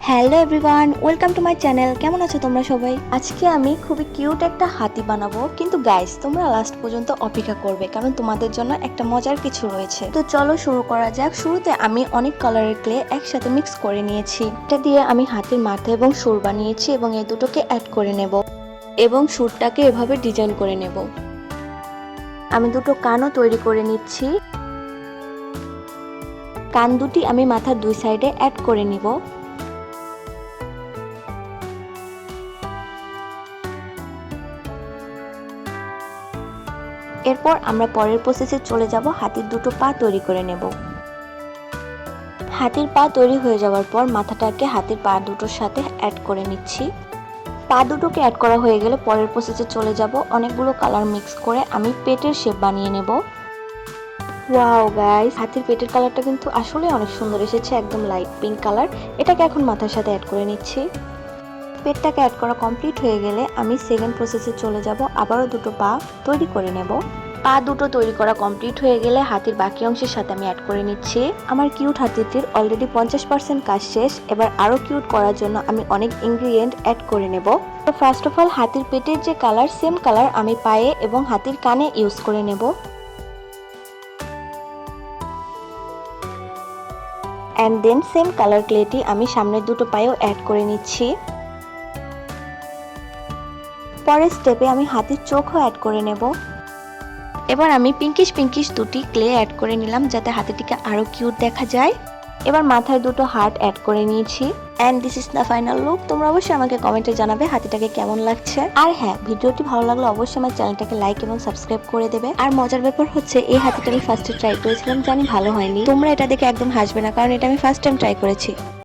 Hello everyone, welcome to my channel. কেমন আছো তোমরা সবাই? আজকে আমি খুবই কিউট একটা হাতি বানাবো, কিন্তু গাইস তোমরা লাস্ট পর্যন্ত অপেক্ষা করবে, কারণ তোমাদের জন্য একটা মজার কিছু রয়েছে। তো চলো শুরু করা যাক। শুরুতে আমি অনেক কালারের ক্লে একসাথে মিক্স করে নিয়েছি। এটা দিয়ে আমি হাতির মাথা এবং সুর বানিয়েছি এবং এই দুটোকে অ্যাড করে নেব এবং সুরটাকে এভাবে ডিজাইন করে নেব। আমি দুটো কানও তৈরি করে নিচ্ছি। কান দুটি আমি মাথার দুই সাইডে অ্যাড করে নিব। এরপর আমরা পরের প্রসেসে চলে যাব। হাতির দুটো পা তৈরি করে নেব। হাতির পা তৈরি হয়ে যাওয়ার পর মাথাটাকে হাতির পা দুটোর সাথে অ্যাড করে নিচ্ছি। পা দুটোকে অ্যাড করা হয়ে গেলে পরের প্রসেসে চলে যাব। অনেকগুলো কালার মিক্স করে আমি পেটের শেপ বানিয়ে নেব। ওয়াও গাইস, হাতির পেটের কালারটা কিন্তু আসলে অনেক সুন্দর এসেছে, একদম লাইট পিঙ্ক কালার। এটাকে এখন মাথার সাথে অ্যাড করে নিচ্ছি। পেটটাকে অ্যাড করা কমপ্লিট হয়ে গেলে আমি সেকেন্ড প্রসেসে চলে যাব। আবারও দুটো পা তৈরি করে নেব। পা দুটো তৈরি করা কমপ্লিট হয়ে গেলে হাতির বাকি অংশের সাথে আমি অ্যাড করে নিচ্ছি। আমার কিউট হাতিটির অলরেডি 50% কাজ শেষ। এবার আরও কিউট করার জন্য আমি অনেক ইনগ্রিডিয়েন্ট অ্যাড করে নেব। তো ফার্স্ট অফ অল হাতির পেটের যে কালার, সেম কালার আমি পায়ে এবং হাতির কানে ইউজ করে নেব। অ্যান্ড দেন সেম কালার ক্লেটি আমি সামনের দুটো পায়েও অ্যাড করে নিচ্ছি। পরের স্টেপে আমি হাতির চোখও অ্যাড করে নেব। এবার আমি পিঙ্কিশ দুটি ক্লে অ্যাড করে নিলাম, যাতে হাতিটিকে আরো কিউট দেখা যায়। এবার মাথায় দুটো হার্ট অ্যাড করে নিয়েছি। And this is the final look. তোমরা অবশ্যই আমাকে কমেন্টে জানাবে হাতিটাকে কেমন লাগছে। আর হ্যাঁ, ভিডিওটি ভালো লাগলে অবশ্যই আমার চ্যানেলটাকে লাইক এবং সাবস্ক্রাইব করে দেবে। আর মজার ব্যাপার হচ্ছে, এই হাতিটা আমি ফার্স্টে ট্রাই করেছিলাম, জানি ভালো হয়নি। তোমরা এটা দেখে একদম হাসবে না, কারণ এটা আমি ফার্স্ট টাইম ট্রাই করেছি।